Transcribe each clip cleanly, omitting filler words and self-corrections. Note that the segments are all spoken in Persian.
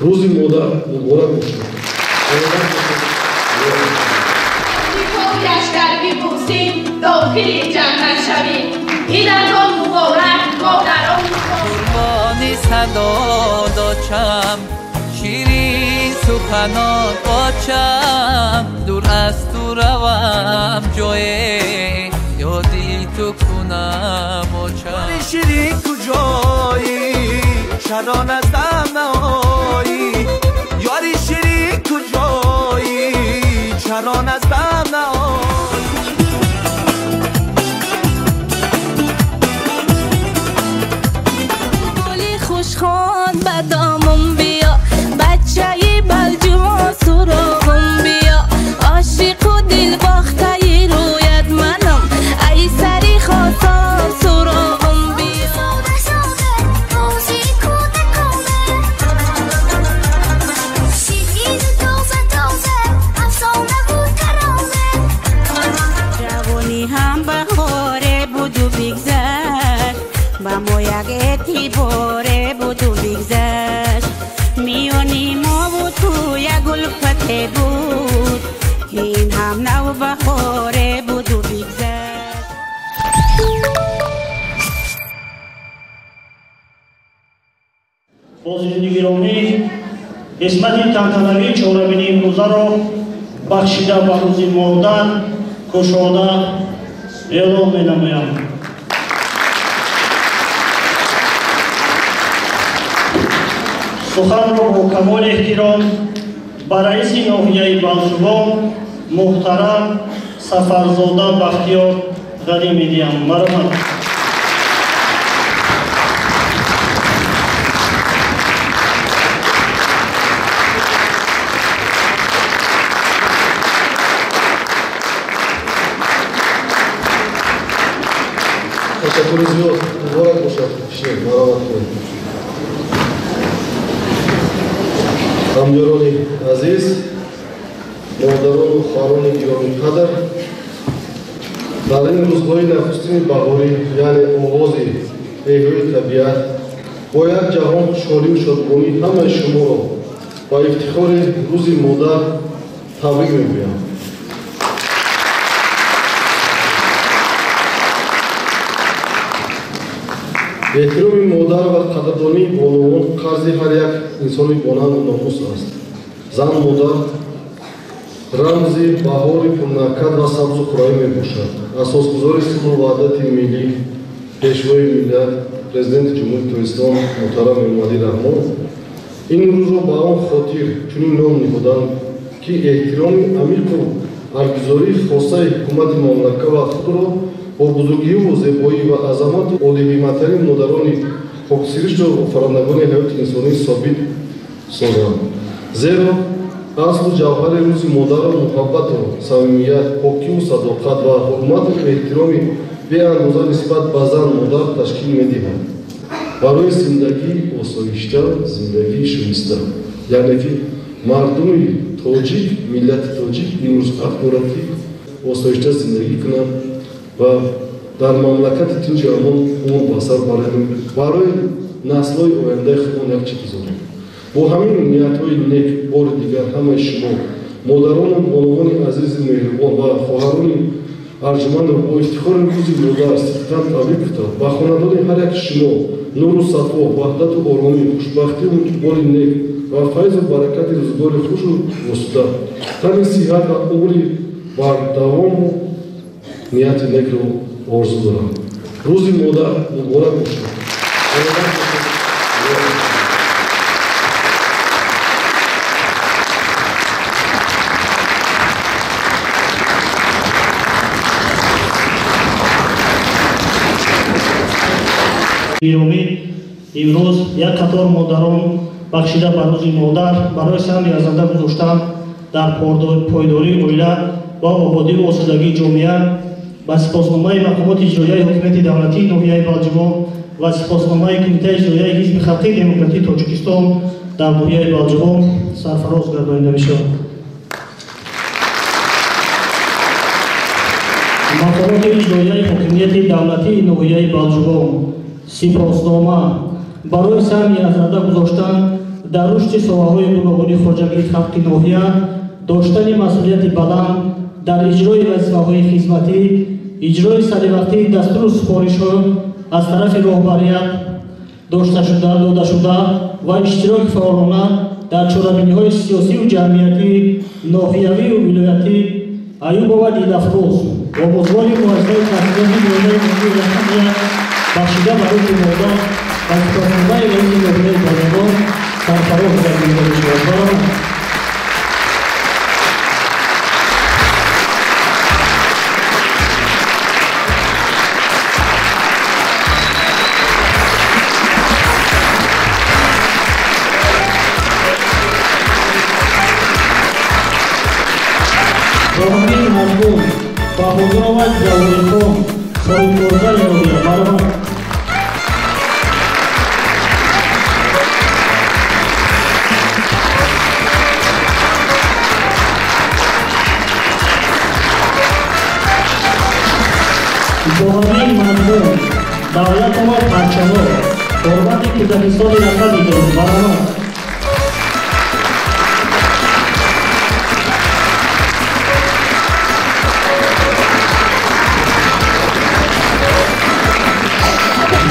рӯзи модар муборак бошад. لشکر بیبوسیم داخلی جنگل شویم ایدرگان مبارک مادران قربانی صدا داچم شیرین سخنان باچم دور از تو روم جای یادی تو کنم آچم شیرین کجایی شران از دم نهایی یاری شیرین کجایی شران از دم نهایی گلی خوشخوان بدامم بیا بچه بلجوان سراغم بیا عاشق و دل باخته رویت منم ای سری خواستم سراغم بیا جوانی هم بخوره بود و بگذشت با ما یک اعتباره بود و بگذشت میانی ما و تو یک الفت بود که این هم نو بخوره بود و بگذشت بازدید گرامی قسمت تنتنوی چهارمین امروزه را بخشیده به روز مادر کشاده اعلام می‌نمایم. سخن را با کمال احترام به رئیس ناحیه بلجوان محترم سفرزاده بختیار غنی می‌دهم. مرحمت. تشکر زیاد. مبارک باشد. مرحمت کنید. همداران عزیز، مادران و خواهران گرامی قدر، در این روزهای نخستین بهاری یعنی آغاز احیای طبیعت با یک جهان خوشحالی و شادمانی همه شما را با افتخار روز مادر تبریک میگویم. احترام مادر و قدردانی بانوان قرض هر یک انسانی بانند و ناموس است. زن مادر رمزی بهار پرنکهت و سبز و خورایی میباشد. اساسگزار سیمبل وحدت ملی پیشوای ملت پرزیدنت جمهوری ترکستان محترم محمدی رحمان این روز را به آن خاطر چنین نام نهادند که احترام عمیق و برگزاری خاصه حکومت مملکت و خود را با بزرگی و زیبایی و عظمت عالی‌قیمت‌ترین مادران خاکسپرست و آفرینندگان حیات انسانی ثابت سازند. زیرا اصل و جوهر روز مادر محبت و صمیمیت، پاکی و صداقت و حرمت و احترام بی‌اندازه نسبت به زن مادر تشکیل می‌دهد. برای زندگی آسایش‌تر، زندگی شایسته، یعنی که مردم تاجیک، ملت تاجیک امروز حق دارد که آسایش‌تر زندگی کنند و در مملکت تنج امن اون بسر برای نسل‌های آینده خودمان یک چیز بذاریم. با همین نیت‌های نیک بار دیگر همه شما مادران و بانوان عزیز مهربان و خواهران ارجمند را با افتخار روز مادر صدقاً تبریک گفتم. با خاندان هر یک شما نور و صفا، وحدت و آرامی، خوشبختی و بار نیک و فیض و برکت روزگار خوش و وسوده، تن صحت و عمر بر دوام و نیت نیک را آرزو دارم. روز مادر مبارک باشد. گرامی امروز یک قطار مادران بخشیده به روز مادر برای سهم ارزنده گذاشتن در پایداری اویله و آبادی و آسودگی جامعه با سپاسنامه مقامات اجرایی حکومت دولتی ناحیه بلجوان و سپاسنامه کمیته اجرایی حزب خلقی دموکراتیک تاجیکستان در ناحیه بلجوان سرفراز گردانیده می‌شود. مقامات اجرایی حکومت دولتی ناحیه بلجوان سپاسنامه برای سهم ارزنده گذاشتن дар рушди соҳаҳои гуногуни хоҷагии халқи ноҳия доштани масъулияти баланд дар иҷрои вазифаҳои хизматӣ, иҷрои саривақтии дастуру супоришҳо аз тарафи роҳбарият дода шуда ва иштироки фаъолона дар чорабиниҳои сиёсиву ҷамъиятӣ ноҳиявию вилоятӣ Аюбова Дилафрӯз омӯзгори муассисаи таҳсилоти миёнаи миллии рақамия бахшида ба рӯзи модар ва сипасгузари раиси ноҳияи бозоргон сарфароз гардида мешавад. Ромин Мазмун, Баҳодирова Ҷаворихон, Соҳибкорзари ноҳия, марҳамат. Ҷоҳанбек Мазмун, Давлатомад Парчамон, ҳурмати Кӯдакистони рақаби доред, марҳамат.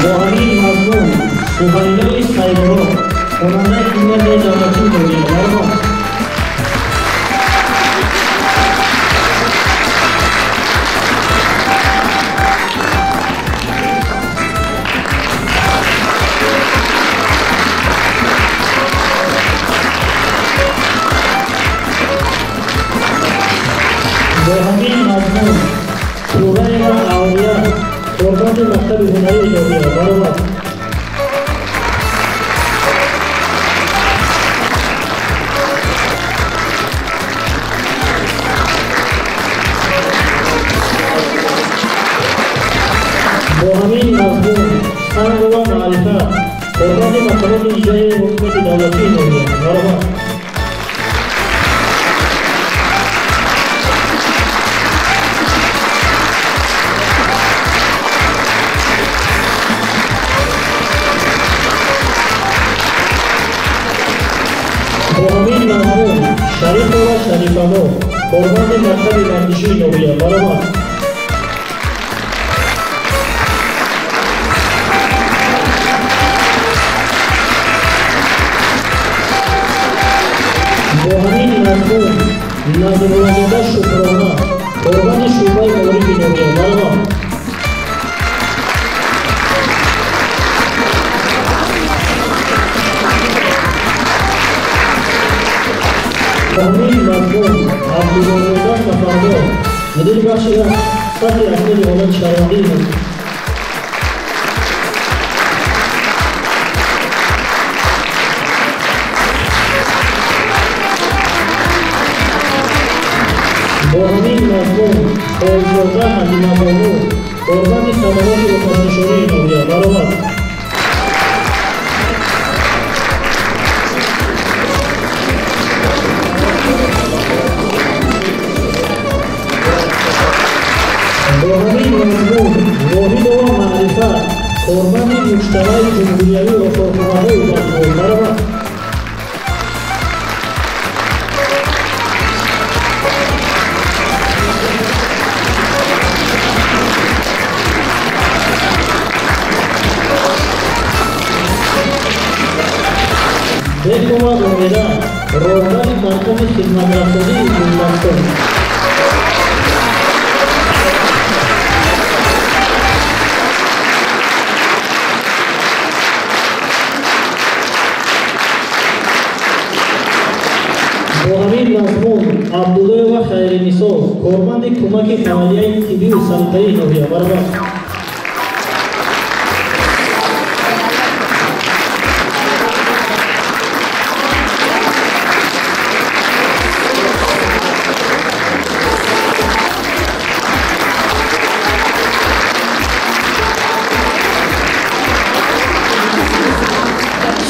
Ҷоҳанбек Мазмун, Суҳайбои Сайбурон, хонандаи гимназияи давлатии ноҳия, марҳамат. Ҷоҳанбек Мазмун, Шӯраева Авлия, ҳурмати мактаби ҳунарии ноҳия, марҳамат. Ҷоҳанбек Мазмун, Сангова Маърифат, ҳурмати мактаби иҷроии ҳукумати давлатии ноҳия, марҳамат. Ҷоҳанбек Мазмун, Шарифова Шарифамо, ҳурмати мактаби вардишии ноҳия, марҳамат. Ҷоҳанбек Мазмун, Назируллозода Шукрона, ҳурмати шӯъбаи маорифи ноҳия, марҳамат. Ҷоҳанбек Мазмун, Абдуллозода Сафардор, мудири бахши сатҳи ахлоқи ҳолати шаҳрвандии мо. Ҷоҳанбек Мазмун, Фойззода Ҳазимабону, ҳурмати хадамоти оташнишонии ноҳия, марҳамат. Ҷоҳанбек Мазмун, Воҳидова Маърифат, ҳурмати муҷтамаи ҷумҳуриявии осорхонаҳои Бахтиёр, марҳамат. Бекова Умеда, роҳбари маркази хизматрасонии Гулдастон. Ҷоҳанбек Мазмун, Абдуллоева Хайринисо, корманди кӯмаки амалияи тиббию санитарии ноҳия, марҳамат.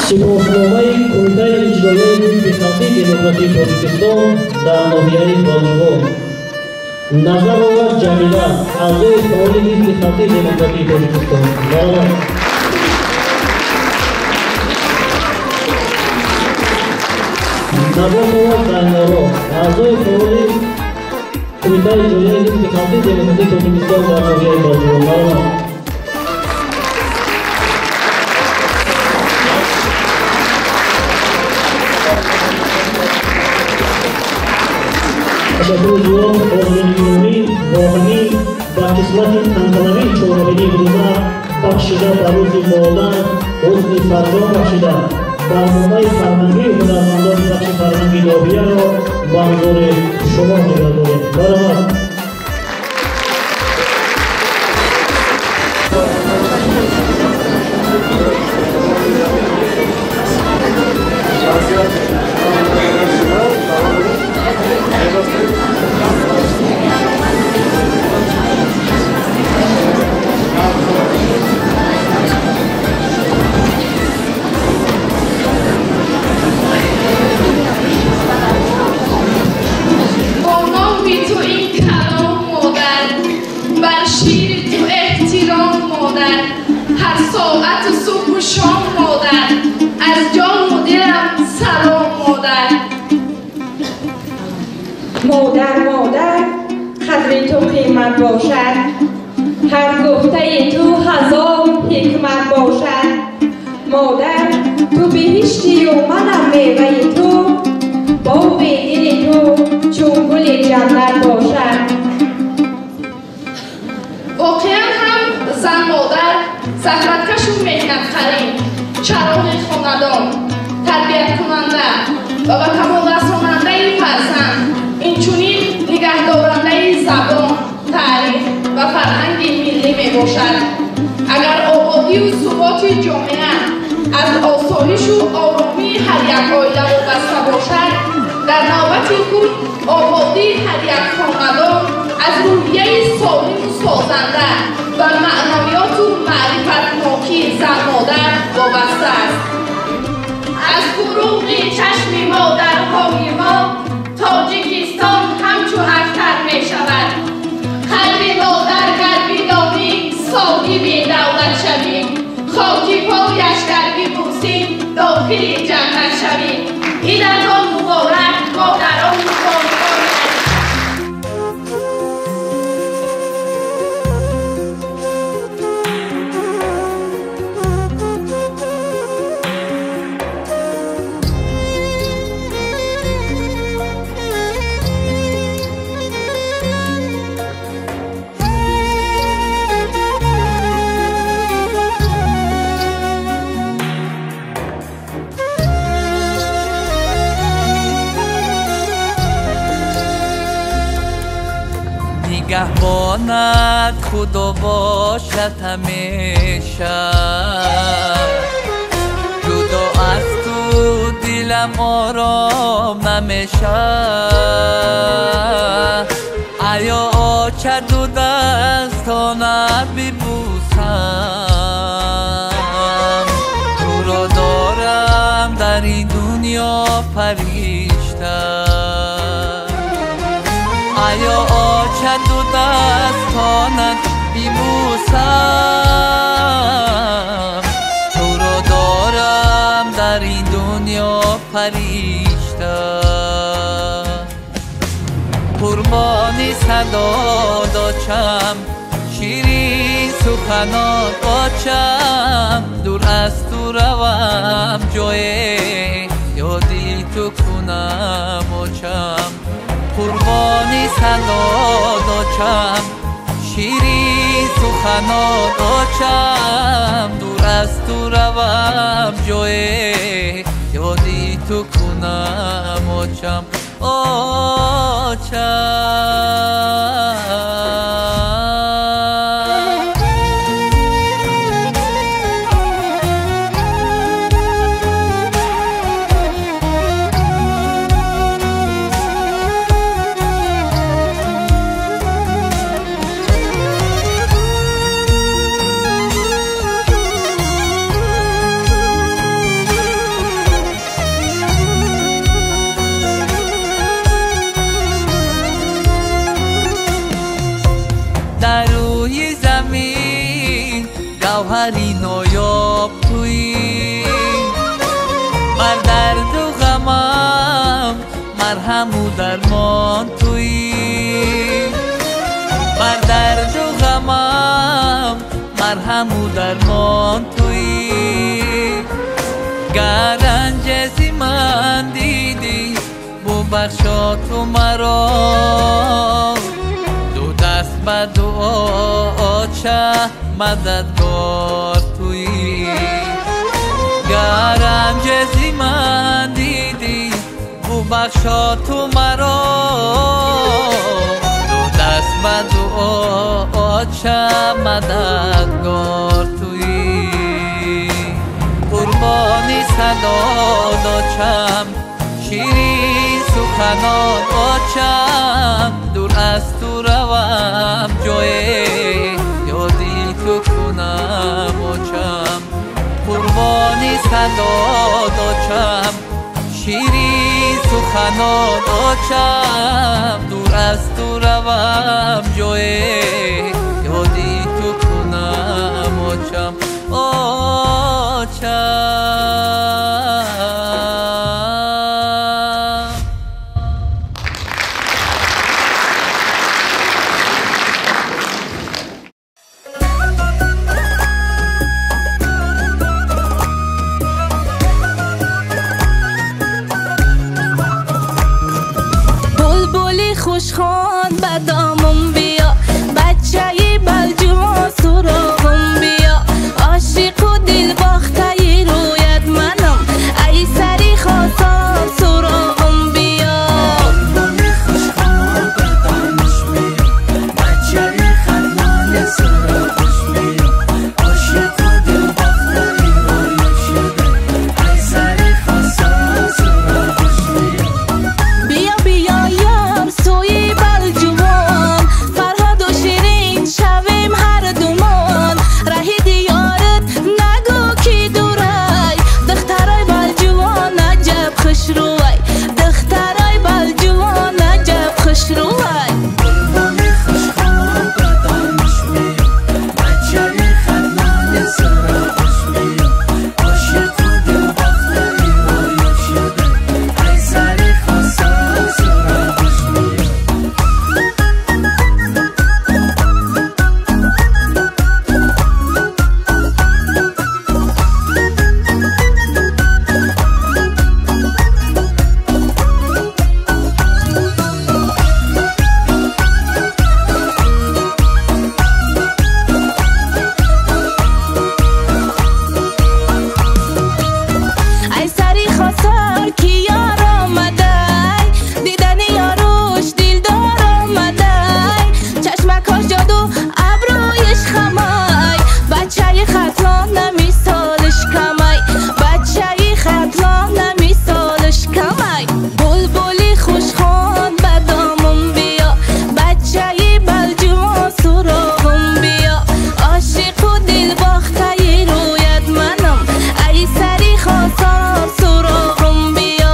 Сипоҳномаи Кумитаи иҷроияи ҳизби халқии демократии Тоҷикистон дар ноҳияи Болжигон. Назарова Ҷамила, аъзои фаъоли ҳизби халқии демократии Тоҷикистон, марҳамат. Набокова Зайноро, аъзои фаъоли Кумитаи ҷоияи Ҳизби Халқии Демократии Тоҷикистон дар ноҳияи Боҷурон. Марҳамат. تشکر زیاد آزمون گرامی واقعی با قسمت تنظیمی چهارمین روزه بخشیده به روز مادر حسن فرمان بخشیده برنامه فرهنگی هنرمندان بخش فرهنگی ناحیه را به حضور شما می‌گذاریم. مرحبا. مادر قدر تو قیمت باشد، هر گفته تو هزار حکمت باشد. مادر تو بهشتی و منم میوه تو، باغ دل تو چون گل جنت باشد. واقعا هم زن مادر زحمتکش و محنت‌خرین، چراغ خاندان، تربیت کننده و به کمال رساننده فرزند، اینچنین نگهدارنده زبان، تاریخ و فرهنگ ملی می باشد. اگر آبادی و ثبات جامعه از آسایش و آرامی هر یک عائله وابسته باشد، در نوبت خود آبادی هر یک خانواده از روحیه سالم و سازنده و معنویات و معرفتناکی زن مادر وابسته است. از فروغ چشم مادرهای ما تاجیکستان همچو اختر می شود. قلب مادر قلبی دانی ساقی به دولت شویم، خاکی پایش در ببوسیم داخل جنت شویم. عیدتان مبارک مادران بزرگوار. نگهبانت خدا باشد همیشه، جدا از تو دلم آرام نمیشه. آیا چه دو دستانت ببوسم، تو را دارم در این دنیا فرشته. آیا چه دو دستانت ببوسم، تو را دارم در این دنیا فرشته. قربانی صدا داچم، شیرین سخنات باچم، دور از تو روم جای یادی تو کنم آچم. قربانی صدا داچم، شیرین سخنات آچم، دور از تو روم جای یادی تو کنم آچم آچم. مرهم و درمان تویی، بر درد و غمم مرهم و درمان تویی. گر رنج من دیدی ببخشا تو مرا، دو دست به دعا چه مددگار تویی. گر رنج من دیدی ببخشا تو مرا، دو دست به دعا چه مددگار تویی. قربانی صدا داچم شیرین سخنان آچم، دور از تو روم جای یادی تو کنم آچم. قربانی صدا داچم شیرین سخنان آچم، دور از تو روم جای یادی تو کنم آچم آچم. خوشخوان به دامم بیا، بچه بلجوان سراغم بیا، عاشق و دل باخته رویت منم، ای سری خواستم سراغم بیا. خوشخوان به دامش بیا، بچه خلال سراغش بیا، عاشق و دل باخته رویت شده، ای سری خواستم سراغش بیا. بیا بیا یار سوی بلجوان، فرهاد و شیرین شویم هر دومان، رهی دیارت نگو کی دورای، دخترای بلجوان عجب خوش روی، دخترای بلجوان عجب خوش روی. قربانی خوشخوان به دامش بیا، بچه خلال سراغش بیا، عاشق و دل باخته رویت شده، ای سری خواستم سراغش بیا. ای سری خسار کی یار آمده، دیدن یاروش دلدار آمده، چشمکاش جادو ابرویش خمای، بچه خطلان نمیسالش کمای، بچه خطلان نمیسالش کمای. بلبلی خوشخوان به دامم بیا، بچه بلجوان سراغم بیا، عاشق و دل باخته رویت منم، ای سری خواستم سراغم بیا.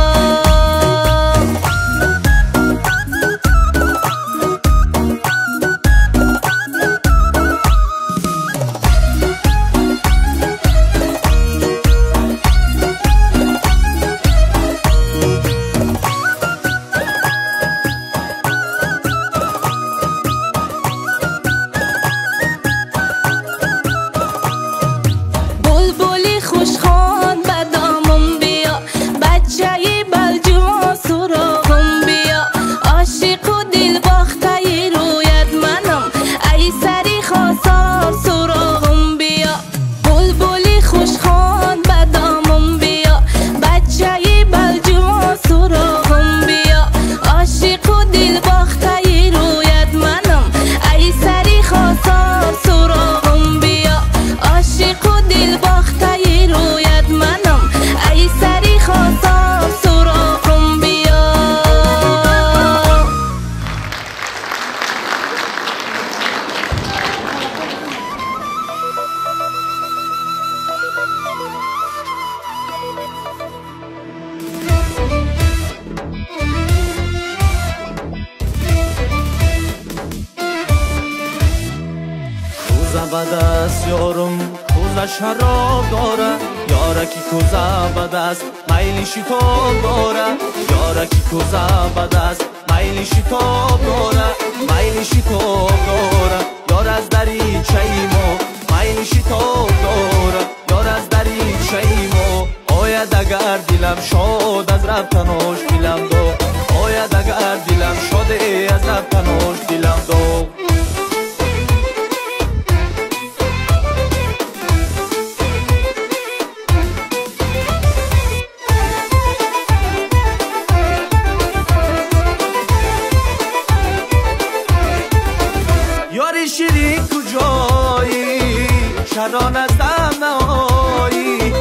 بلبلی خوشخوان به دامم بیا، بچه بلجوان سراغم بیا، عاشق و دل باخته رویت منم، ای سری خواستم سراغم بیا. بلبلی خوشخوان به دامم بیا، بچه بلجوان سراغم بیا، عاشق و دل باخته رویت منم، ای سری خواستم سراغم بیا، عاشق و دل باخته رویت منم، ای سری خواستم سراغم بیا. کوزه بد است یارم، کوزه شراب داره، یارکی کوزه بد است میل شتاب داره، یارکی кӯза бадаст майли шитоб дора майли шитоб дора ёр аз даричаи мо майли шитоб дора ёр аз даричаи мо ояд агар дилам шод аз рафтанош дилам дог ояд агар дилам шоде аз рафтанош дилам дог شیرین کجایی شران از دم نهایی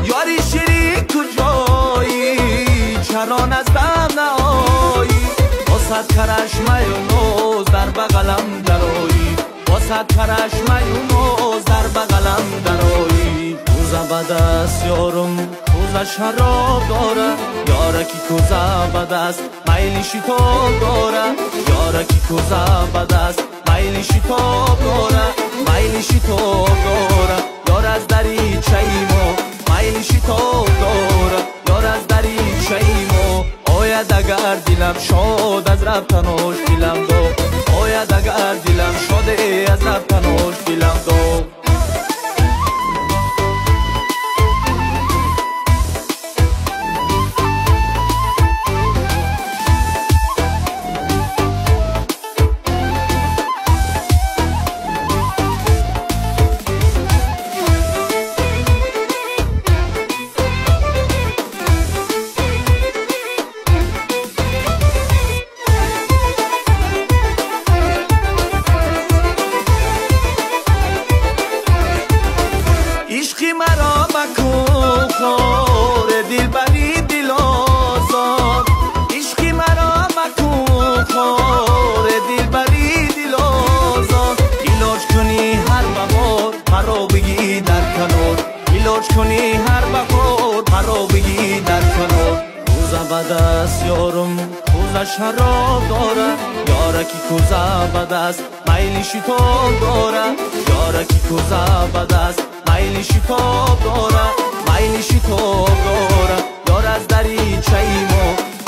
یاری شیرین کجایی شران از دم نهایی واسد کرشمه و نوز در بغلم درایی واسد کرشمه و نوز در بغلم درایی کوزه بدست یارم کوزه شراب داره یاره کی کوزه بدست میلی شتاب داره یاره کی کوزه بدست майли шитоб дора майли шитоб дора ёр аз даричаи мо майли шитоб дора ёр аз даричаи мо ояд агар дилам шод аз рафтанош дилам дог ояд агар дилам шоде аз рафтанош дилам дог کنی هر بهار مرا بگی در کنار کوزه بدست یارم کوزه شراب داره یاره کی کوزه بدست میلی شتاب داره یاره کی کوزه بدست میلی شتاب داره میلی شتاب داره یار از دریچه‌ی ما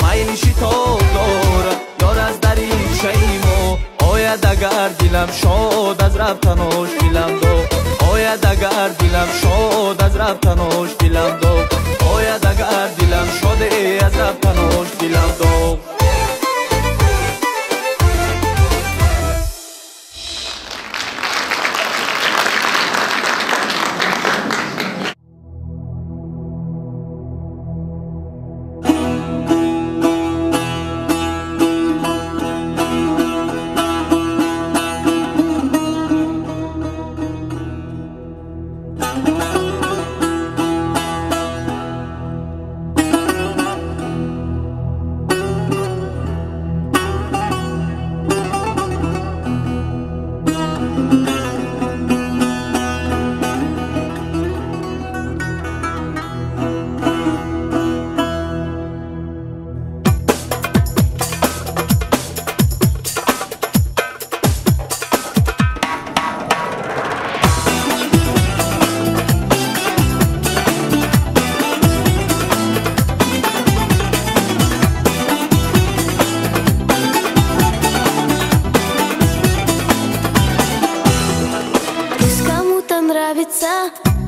میلی شتاب داره یار از دریچه‌ی ما ояд агар дилам шод аз рафтанош дилам дог ояд агар дилам шод аз рафтанош дилам дог ояд агар дилам шоде аз рафтанош дилам дог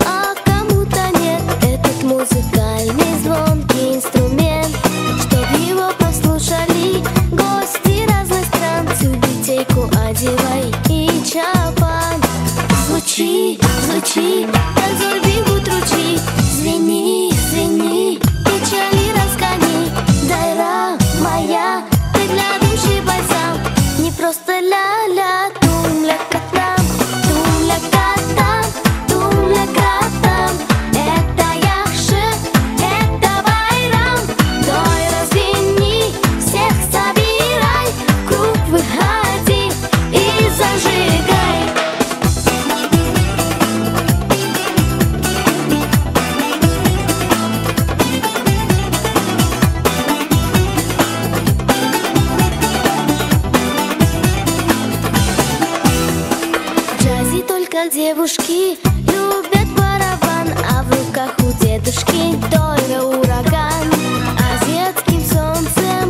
А кому-то нет. Этот музыкальный звонкий инструмент, чтоб его послушали гости разных стран. Тюбетейку одевай и чапан. Звучи, звучи, как золь бегут ручьи. Звени, звени, печали разгони. Дайра моя, ты для души бальзам. Не просто ля-ля, тум-ля-катам, тум-ля-катам, тум-ля-катам. Это яхши, это байрам. Дай развени, всех собирай, в круг выходи и зажигай. Только девушки любят барабан, а в руках у дедушки только ураган. Азиатским солнцем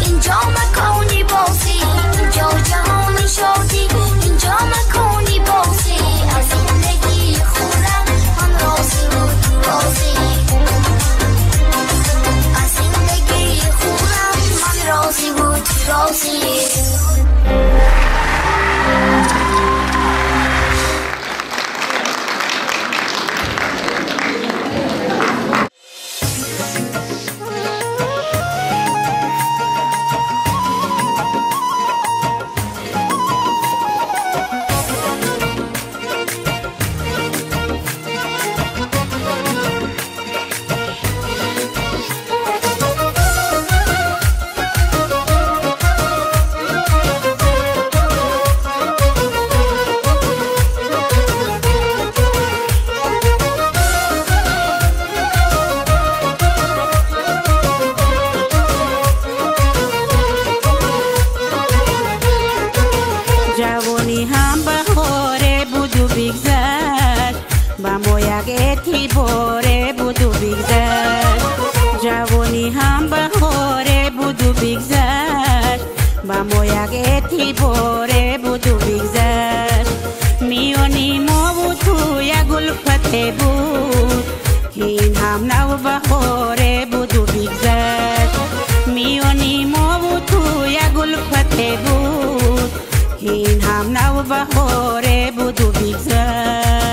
اینجا مکانی بازی اینجا جهانی شد اعتباره بود و بگذشت میانی ما و تو یک الفته بود که این هم نو بهاره بود و بگذشت میانی ما و تو یک الفته بود که این هم نو بهاره بود و بگذشت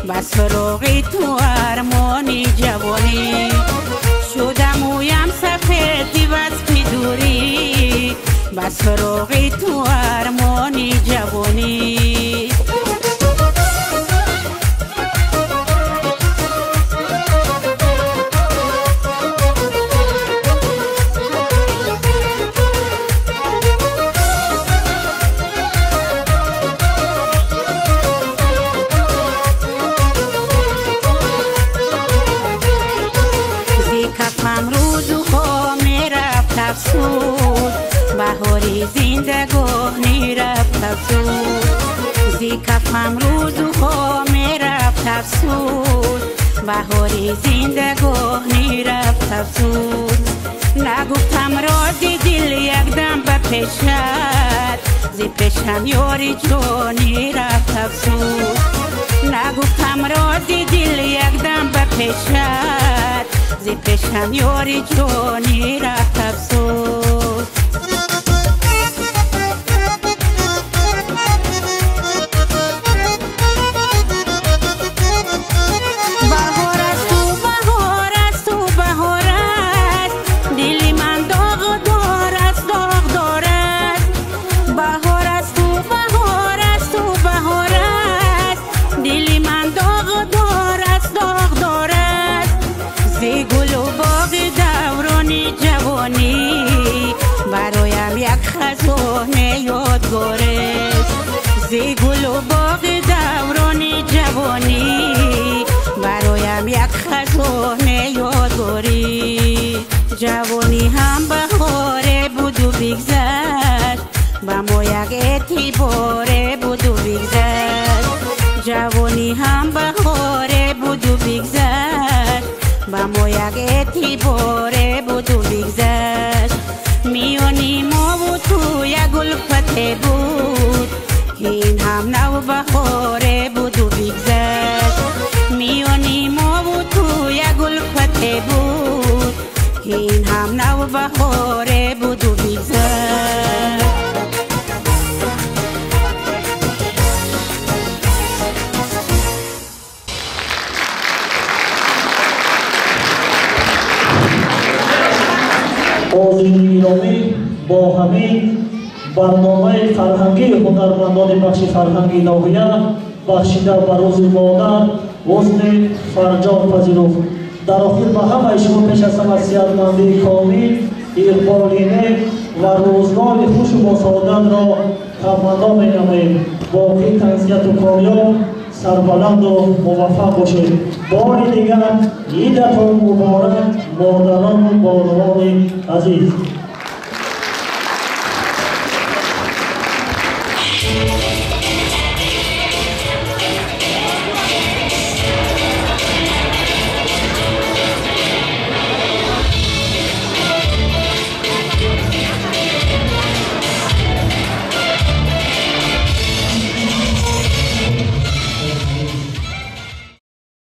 بس فراغی تو ارمانی جوانی شدم اویم سفیدی بس پیدوری بس فراغی تو ارمانی جوانی بهاری زندگانی رفت افسود زی کفم روز و خامه رفت افسود بهاری زندگانی رفت افسود نگفتم رازی دل یک دم به پیشت زی پیشم یاری جانی رفت افسود نگفتم رازی دل یک دم به پیشت زی پیشم یاری جانی رفت افسود برایم یک خزانه یادگاره زی گل و باغ دوران جوانی برایم یک خزانه یادگاری جوانی هم بهاره بود و بگذشت با ما یک اعتباره بود و بگذشت جوانی هم بهاره بود و بگذشت با ما یک اعتباره بود و بگذشت میانی ما و تو یک الفته بود که این هم نو بهاره بود و بگذشت میانی ما و تو یک الفته بود که این هم نو بهاره بود و بگذشت حاضرین گرامی با همین برنامه فرهنگی هنرمندان بخش فرهنگی ناحیه بخشیده به روز مادر حسن فرجام پذیرفت. در آخر به همه شما پیش از همه صحتمندی کامل، اقبال نیک و روزگار خوش و با سعادت را تمنا می‌نماییم. باقی تنزیت و کامیاب سربلند و موفق باشید. بار دیگر عیدتون مبارک مادران و بانوان عزیز.